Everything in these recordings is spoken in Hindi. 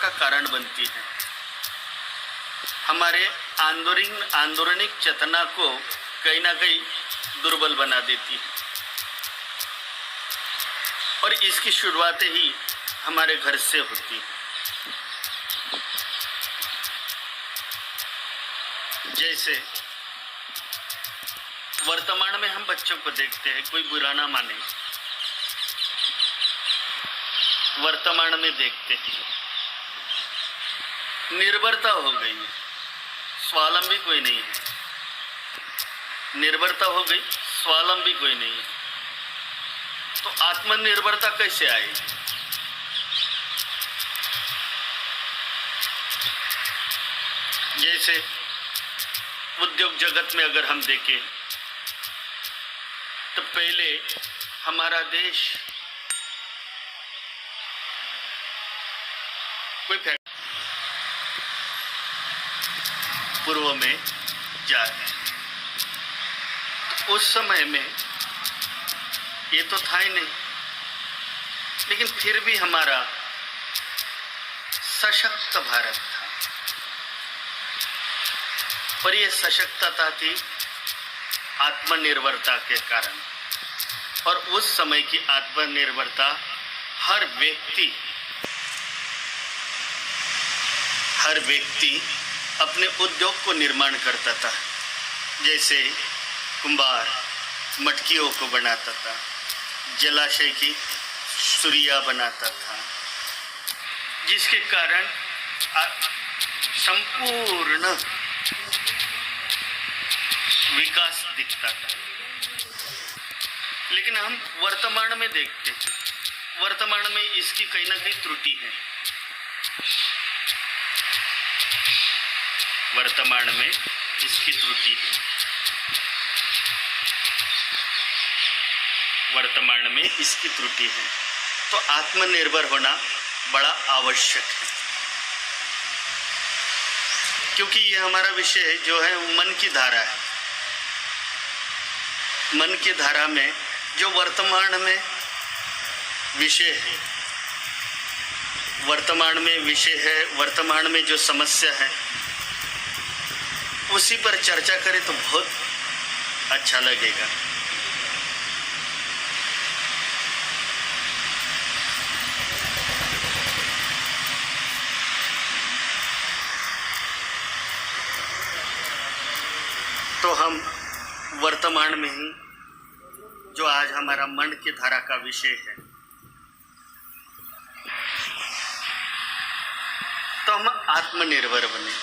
का कारण बनती है, हमारे आंदोलनिक चेतना को कहीं ना कहीं दुर्बल बना देती है। और इसकी शुरुआत ही हमारे घर से होती है। जैसे वर्तमान में हम बच्चों को देखते हैं, कोई बुरा ना माने, वर्तमान में देखते हैं निर्भरता हो गई है, स्वावलंबी कोई नहीं है। निर्भरता हो गई, स्वावलंबी कोई नहीं है, तो आत्मनिर्भरता कैसे आएगी? जैसे उद्योग जगत में अगर हम देखें तो पहले हमारा देश कोई पूर्व में जा रहे हैं, तो उस समय में ये तो था ही नहीं, लेकिन फिर भी हमारा सशक्त भारत था। पर ये सशक्तता थी आत्मनिर्भरता के कारण। और उस समय की आत्मनिर्भरता हर व्यक्ति अपने उद्योग को निर्माण करता था। जैसे कुंभार मटकियों को बनाता था, जलाशय की सुरिया बनाता था, जिसके कारण संपूर्ण विकास दिखता था। लेकिन हम वर्तमान में देखते हैं, वर्तमान में इसकी कहीं ना कहीं त्रुटि है। वर्तमान में इसकी त्रुटि है, वर्तमान में इसकी त्रुटि है। तो आत्मनिर्भर होना बड़ा आवश्यक है, क्योंकि ये हमारा विषय है जो है मन की धारा है। मन की धारा में जो वर्तमान में विषय है, वर्तमान में विषय है, वर्तमान में जो समस्या है, उसी पर चर्चा करें तो बहुत अच्छा लगेगा। तो हम वर्तमान में ही जो आज हमारा मन की धारा का विषय है, तो हम आत्मनिर्भर बने।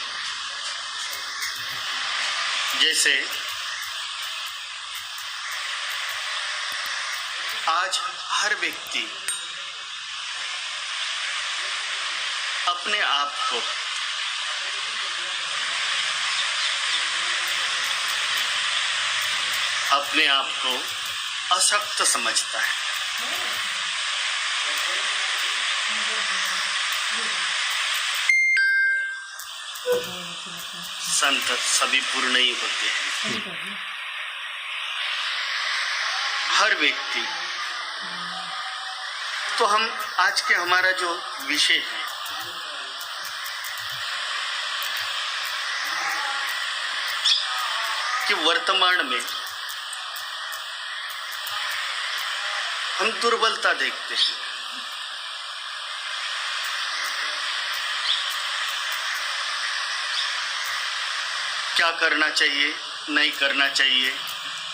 जैसे आज हर व्यक्ति अपने आप को अशक्त समझता है। संत सभी पूर्ण ही होते हैं। हर व्यक्ति, तो हम आज के हमारा जो विषय है, कि वर्तमान में हम दुर्बलता देखते हैं। क्या करना चाहिए, नहीं करना चाहिए,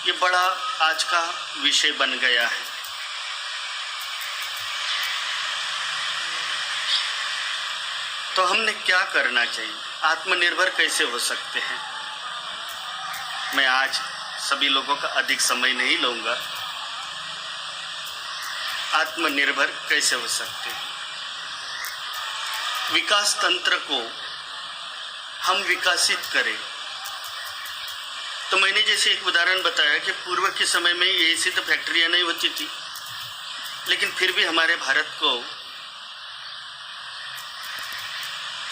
ये बड़ा आज का विषय बन गया है। तो हमने क्या करना चाहिए, आत्मनिर्भर कैसे हो सकते हैं? मैं आज सभी लोगों का अधिक समय नहीं लूंगा। आत्मनिर्भर कैसे हो सकते हैं? विकास तंत्र को हम विकसित करें। तो मैंने जैसे एक उदाहरण बताया कि पूर्व के समय में ऐसी तो फैक्ट्रियां नहीं होती थी, लेकिन फिर भी हमारे भारत को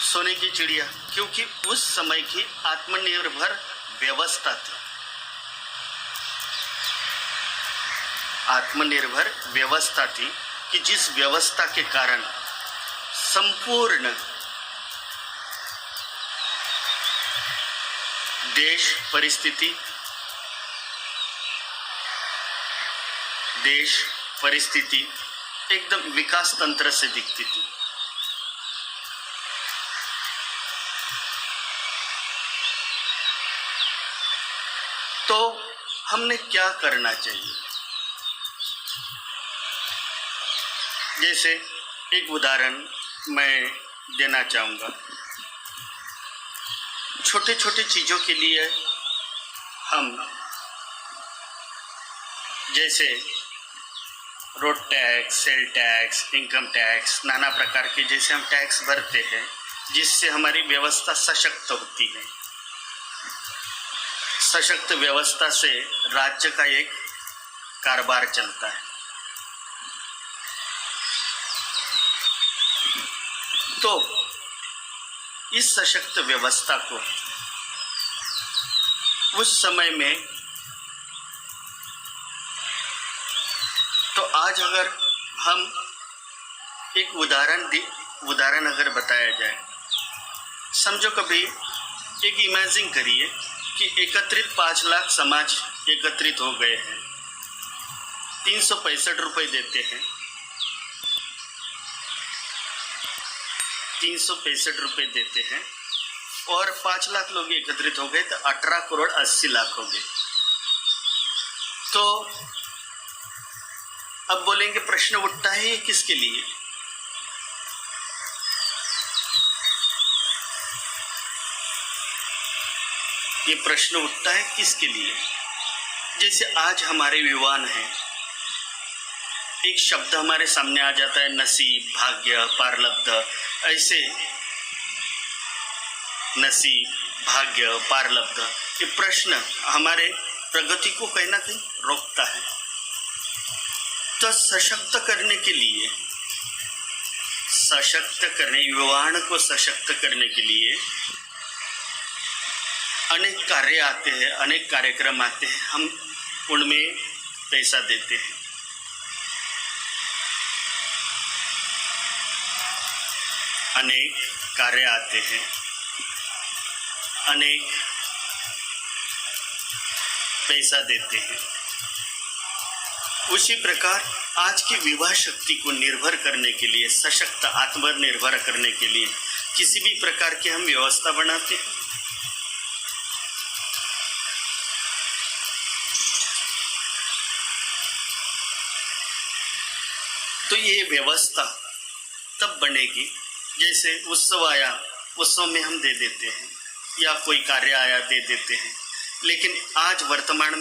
सोने की चिड़िया, क्योंकि उस समय की आत्मनिर्भर व्यवस्था थी। आत्मनिर्भर व्यवस्था थी कि जिस व्यवस्था के कारण संपूर्ण देश परिस्थिति एकदम विकास तंत्र से दिखती थी। तो हमने क्या करना चाहिए? जैसे एक उदाहरण मैं देना चाहूँगा। छोटे छोटे चीज़ों के लिए हम जैसे road tax, sale tax, income tax, नाना प्रकार के जैसे हम टैक्स भरते हैं, जिससे हमारी व्यवस्था सशक्त होती है। सशक्त व्यवस्था से राज्य का एक कारोबार चलता है। तो इस सशक्त व्यवस्था को उस समय में, तो आज अगर हम एक उदाहरण अगर बताया जाए, समझो कभी एक इमेजिन करिए कि एकत्रित 5 लाख समाज एकत्रित हो गए हैं, 365 रुपये देते हैं, 365 रुपये देते हैं और 5 लाख लोग एकत्रित हो गए तो 18 करोड़ 80 लाख हो गए। तो अब बोलेंगे प्रश्न उठता है ये किसके लिए? ये प्रश्न उठता है किसके लिए? जैसे आज हमारे विद्वान हैं, एक शब्द हमारे सामने आ जाता है नसीब, भाग्य, पारलब्ध। ऐसे नसीब, भाग्य, पारलब्ध ये प्रश्न हमारे प्रगति को कहीं ना कहीं रोकता है। तो सशक्त करने के लिए, युवाओं को सशक्त करने के लिए अनेक कार्य आते हैं, अनेक कार्यक्रम आते हैं, हम उनमें पैसा देते हैं। अनेक कार्य आते हैं, अनेक पैसा देते हैं। उसी प्रकार आज की विवाह शक्ति को निर्भर करने के लिए, सशक्त आत्मनिर्भर करने के लिए किसी भी प्रकार की हम व्यवस्था बनाते हैं। तो ये व्यवस्था तब बनेगी जैसे उत्सव आया, उत्सव में हम दे देते हैं, या कोई कार्य आया दे देते हैं। लेकिन आज वर्तमान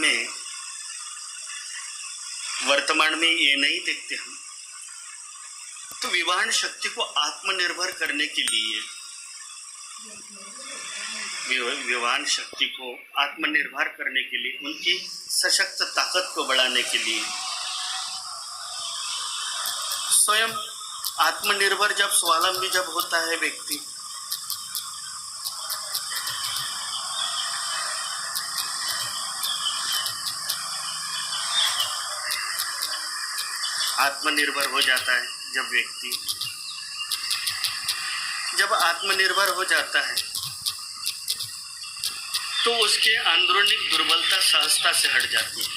में ये नहीं देखते हम। तो विवाह शक्ति को आत्मनिर्भर करने के लिए, विवाह शक्ति को आत्मनिर्भर करने के लिए, उनकी सशक्त ताकत को बढ़ाने के लिए, स्वयं आत्मनिर्भर जब स्वावलंबी जब होता है व्यक्ति, आत्मनिर्भर हो जाता है जब व्यक्ति, जब आत्मनिर्भर हो जाता है तो उसके अंदरूनी दुर्बलता सहजता से हट जाती है।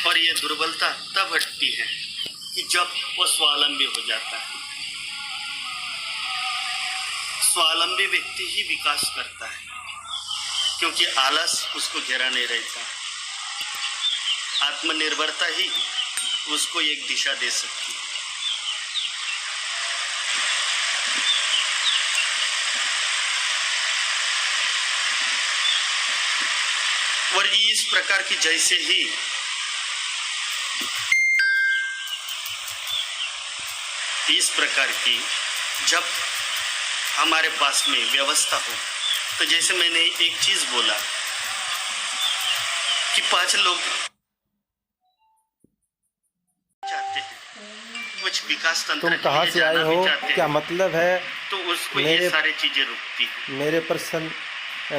और ये दुर्बलता तब हटती है कि जब वो स्वावलंबी हो जाता है। स्वावलंबी व्यक्ति ही विकास करता है, क्योंकि आलस उसको घेरा नहीं रहता। आत्मनिर्भरता ही उसको एक दिशा दे सकती है। और इस प्रकार की जैसे ही इस प्रकार की जब हमारे पास में व्यवस्था हो, तो जैसे मैंने एक चीज बोला कि 5 लोग चाहते हैं कुछ विकास तंत्र, तुम कहाँ से आए हो, क्या मतलब है? तो उसको ये सारी चीजें रुकती है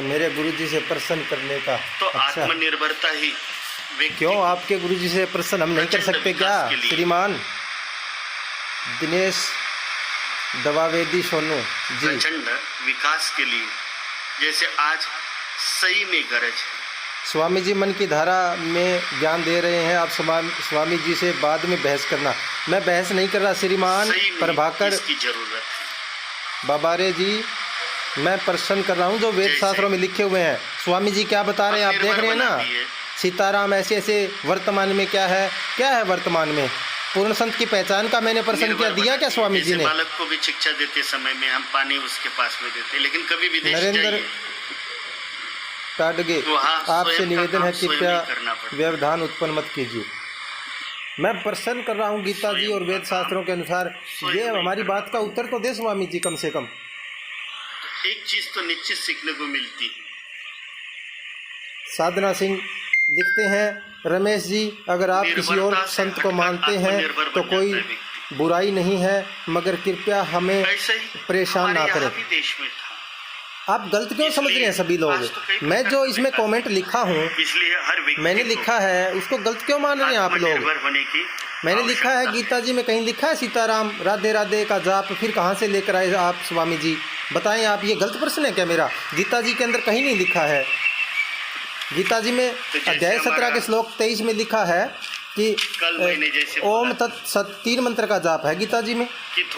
मेरे गुरुजी से प्रसन्न करने का। तो अच्छा, आत्मनिर्भरता ही क्यों आपके गुरुजी से प्रसन्न हम नहीं कर सकते क्या? श्रीमान दिनेश दवावेदी सोनू जी, प्रचंड विकास के लिए जैसे आज सही में गरज है। स्वामी जी मन की धारा में ज्ञान दे रहे हैं आप। स्वामी जी से बाद में बहस करना। मैं बहस नहीं कर रहा श्रीमान प्रभाकर इसकी जरूरत है। बाबारे जी, मैं प्रश्न कर रहा हूँ जो वेद शास्त्रों में लिखे हुए हैं। स्वामी जी क्या बता रहे हैं आप देख रहे हैं ना। सीताराम ऐसे ऐसे वर्तमान में क्या है वर्तमान में पूर्ण संत की पहचान का मैंने प्रश्न क्या दिया क्या स्वामी जी ने। बालक को भी शिक्षा देते समय में हम पानी उसके पास में देते, लेकिन कभी विदेश नरेंद्र टाडगे, आपसे निवेदन है कृपया व्यवधान उत्पन्न मत कीजिए। मैं प्रश्न कर रहा हूँ गीता जी और वेद शास्त्रों के अनुसार। ये हमारी बात का उत्तर तो दे स्वामी जी कम से कम। एक चीज तो निश्चित सीखने को मिलती है। साधना सिंह लिखते हैं, रमेश जी अगर आप किसी और संत को मानते हैं तो कोई बुराई नहीं है, मगर कृपया हमें परेशान ना करें। आप गलत क्यों समझ रहे हैं सभी लोग। मैं जो इसमें कमेंट लिखा हूँ, मैंने लिखा है, उसको गलत क्यों मान रहे हैं आप लोग। मैंने लिखा है गीता जी में कहीं लिखा है सीताराम राधे राधे का जाप, फिर कहाँ से लेकर आए आप स्वामी जी बताएं। आप ये गलत प्रश्न है क्या मेरा। गीता जी के अंदर कहीं नहीं लिखा है। गीता जी में अध्याय 17 के श्लोक 23 में लिखा है कि ओम तत् सत 3 मंत्र का जाप है गीता जी में।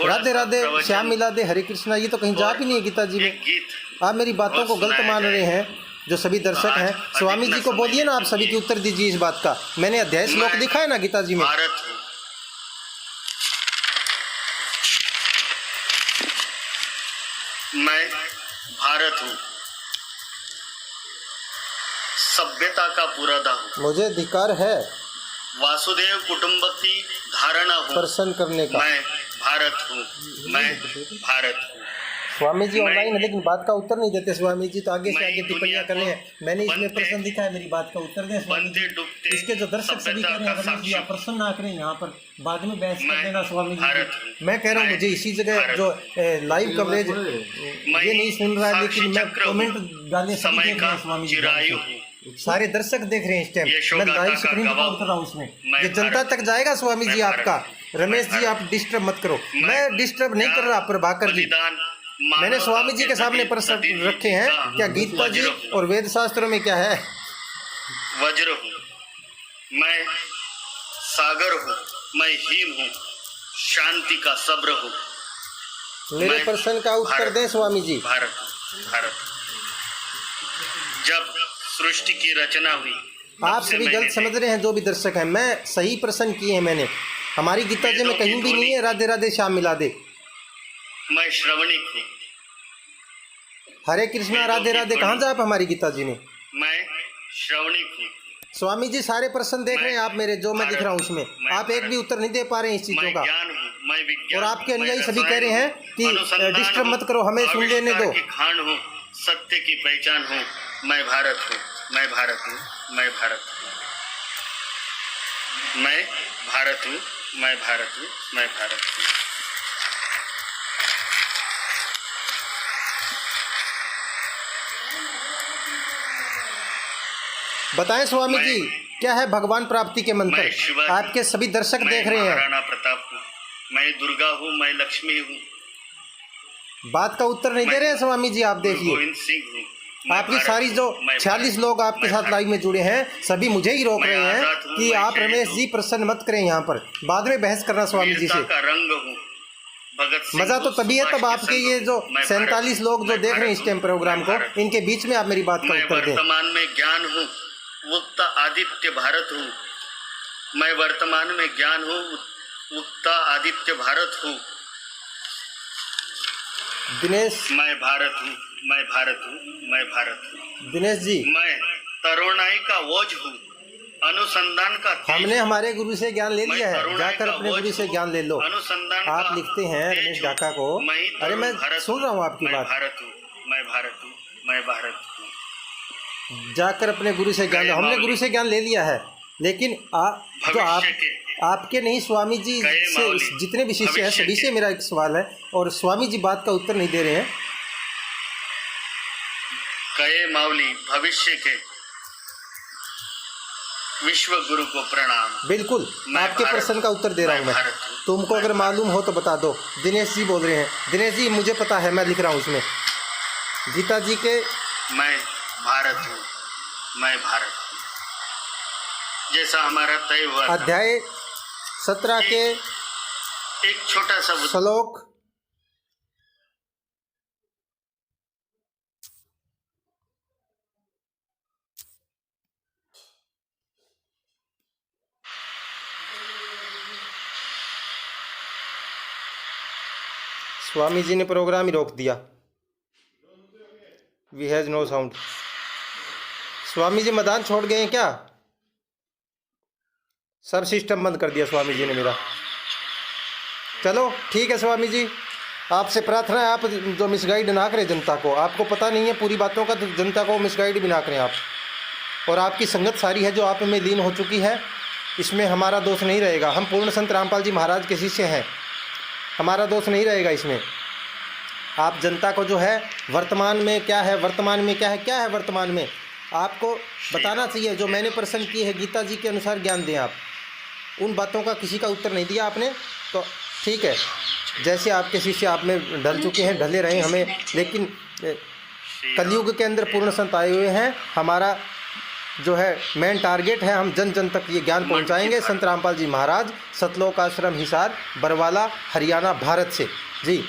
राधे राधे श्याम मिलादे हरे कृष्णा, ये तो कहीं जाप ही नहीं है गीता जी में। आप मेरी बातों को गलत मान रहे हैं जो सभी दर्शक हैं। स्वामी जी को बोलिए ना, आप सभी की उत्तर दीजिए इस बात का। मैंने अध्याय श्लोक दिखा है ना गीता जी में। मैं भारत हूँ, सभ्यता का पुरादा हूँ। मुझे अधिकार है वासुदेव कुटुंब की धारणा हूँ प्रश्न करने का। मैं भारत हूँ, मैं भारत हूँ। स्वामी जी ऑनलाइन है लेकिन बात का उत्तर नहीं देते स्वामी जी, तो आगे से आगे टिप्पणियां कर रहे हैं। मैंने इसमें प्रश्न दिखा है, मेरी बात का उत्तर दें स्वामी जी। इसके जो दर्शक सभी कह रहे हैं रमेश जी आप प्रश्न ना करें यहाँ पर, बाद में बहस कर देना स्वामी जी। मैं कह रहा हूँ मुझे इसी जगह जो लाइव कवरेज ये नहीं सुन रहा है, लेकिन मैं कमेंट डाले सभी देख रहे हैं स्वामी जी। सारे दर्शक देख रहे हैं इस टाइम। मैं लाइव स्क्रीन पर उतर रहा हूँ उसमें, ये जनता तक जाएगा स्वामी जी आपका। रमेश जी आप डिस्टर्ब मत करो। मैं डिस्टर्ब नहीं कर रहा प्रभाकर जी। मैंने स्वामी जी के सामने प्रश्न रखे हैं, क्या गीता जी और वेद शास्त्रों में क्या है। वज्र हूँ, मैं सागर हूँ, मैं हिम हूँ, शांति का सब्र हूँ। मेरे प्रश्न का उत्तर दें स्वामी जी। भारत भारत जब सृष्टि की रचना हुई, आप सभी गलत समझ रहे हैं जो भी दर्शक हैं। मैं सही प्रश्न किए हैं मैंने। हमारी गीता जी में कहीं भी नहीं है राधे राधे श्याम मिला दे। मैं श्रवणिक हूँ, हरे कृष्णा राधे राधे कहाँ जाप हमारी गीता जी में। मैं श्रवणिक हूँ। स्वामी जी सारे प्रश्न देख रहे हैं आप मेरे, जो मैं दिख रहा हूँ उसमें। आप एक भी उत्तर नहीं दे पा रहे हैं इस चीजों का। और आपके अनुयायी सभी कह रहे हैं कि डिस्टर्ब मत करो, हमें सुन लेने दो। खान हूँ, सत्य की पहचान हूँ। मैं भारत हूँ, मैं भारत हूँ, मैं भारत हूँ, मैं भारत हूँ, मैं भारत हूँ, मैं भारत हूँ। बताएं स्वामी जी क्या है भगवान प्राप्ति के मंत्र। आपके सभी दर्शक देख रहे हैं। महाराणा प्रताप हूँ, मैं दुर्गा हूँ, मैं लक्ष्मी हूँ। बात का उत्तर नहीं दे रहे हैं स्वामी जी। आप देखिए गोविंद सिंह हूँ। आपकी सारी जो 46 लोग आपके साथ लाइव में जुड़े हैं सभी मुझे ही रोक रहे हैं कि आप रमेश जी प्रश्न मत करें यहाँ पर, बाद में बहस करना स्वामी जी से। मजा तो तभी है तब आपके ये जो 47 लोग जो देख रहे हैं इस टाइम प्रोग्राम को, इनके बीच में आप मेरी बात का उत्तर दें। वर्तमान में ज्ञान हूँ, उगता आदित्य भारत हूँ। मैं वर्तमान में ज्ञान हूँ, उगता आदित्य भारत हूँ। दिनेश, मैं भारत हूँ, मैं भारत हूँ, मैं भारत हूँ। दिनेश जी, मैं तरुणाई का ओज हूँ, अनुसंधान का तेज। हमने हमारे गुरु से ज्ञान ले लिया है, जाकर अपने गुरु से ज्ञान ले लो। आप लिखते हैं रमेश ढाका को। अरे मैं सुन रहा हूँ आपकी बात। भारत हूँ, मैं भारत हूँ, मैं भारत हूँ। जाकर अपने गुरु से ज्ञान, हमने गुरु से ज्ञान ले लिया है, लेकिन जो आपके नहीं स्वामी जी से जितने भी शिष्य हैं सभी से मेरा एक सवाल है, और स्वामी जी बात का उत्तर नहीं दे रहे हैं। कहे माउली भविष्य के विश्व गुरु को प्रणाम। बिल्कुल आपके प्रश्न का उत्तर दे रहा हूँ मैं। तुमको अगर मालूम हो तो बता दो। दिनेश जी बोल रहे हैं। दिनेश जी मुझे पता है, मैं लिख रहा हूँ उसमें। गीता जी के मैं भारत हूँ, मैं भारत हूँ, जैसा हमारा तय हुआ था। अध्याय 17 के एक छोटा सा श्लोक 'स्वामी जी ने प्रोग्राम ही रोक दिया। We has no sound. Swami ji मैदान छोड़ गए हैं क्या? सब सिस्टम बंद कर दिया स्वामी जी ने मेरा। चलो ठीक है स्वामी जी, आपसे प्रार्थना है आप जो मिसगाइड ना करें जनता को। आपको पता नहीं है पूरी बातों का, तो जनता को मिसगाइड भी ना करें आप। और आपकी संगत सारी है जो आप में लीन हो चुकी है, इसमें हमारा दोष नहीं रहेगा। हम पूर्ण संत रामपाल जी महाराज के शिष्य हैं, हमारा दोष नहीं रहेगा इसमें। आप जनता को जो है वर्तमान में क्या है, वर्तमान में क्या है, क्या है वर्तमान में, आपको बताना चाहिए। जो मैंने प्रश्न किए हैं गीता जी के अनुसार ज्ञान दें आप। उन बातों का किसी का उत्तर नहीं दिया आपने, तो ठीक है, जैसे आपके शिष्य आप में ढल चुके हैं, ढले रहे हमें। लेकिन कलयुग के अंदर पूर्ण संत आए हुए हैं, हमारा जो है मेन टारगेट है, हम जन जन तक ये ज्ञान पहुंचाएंगे। संत रामपाल जी महाराज, सतलोक आश्रम हिसार, बरवाला, हरियाणा, भारत से। जी।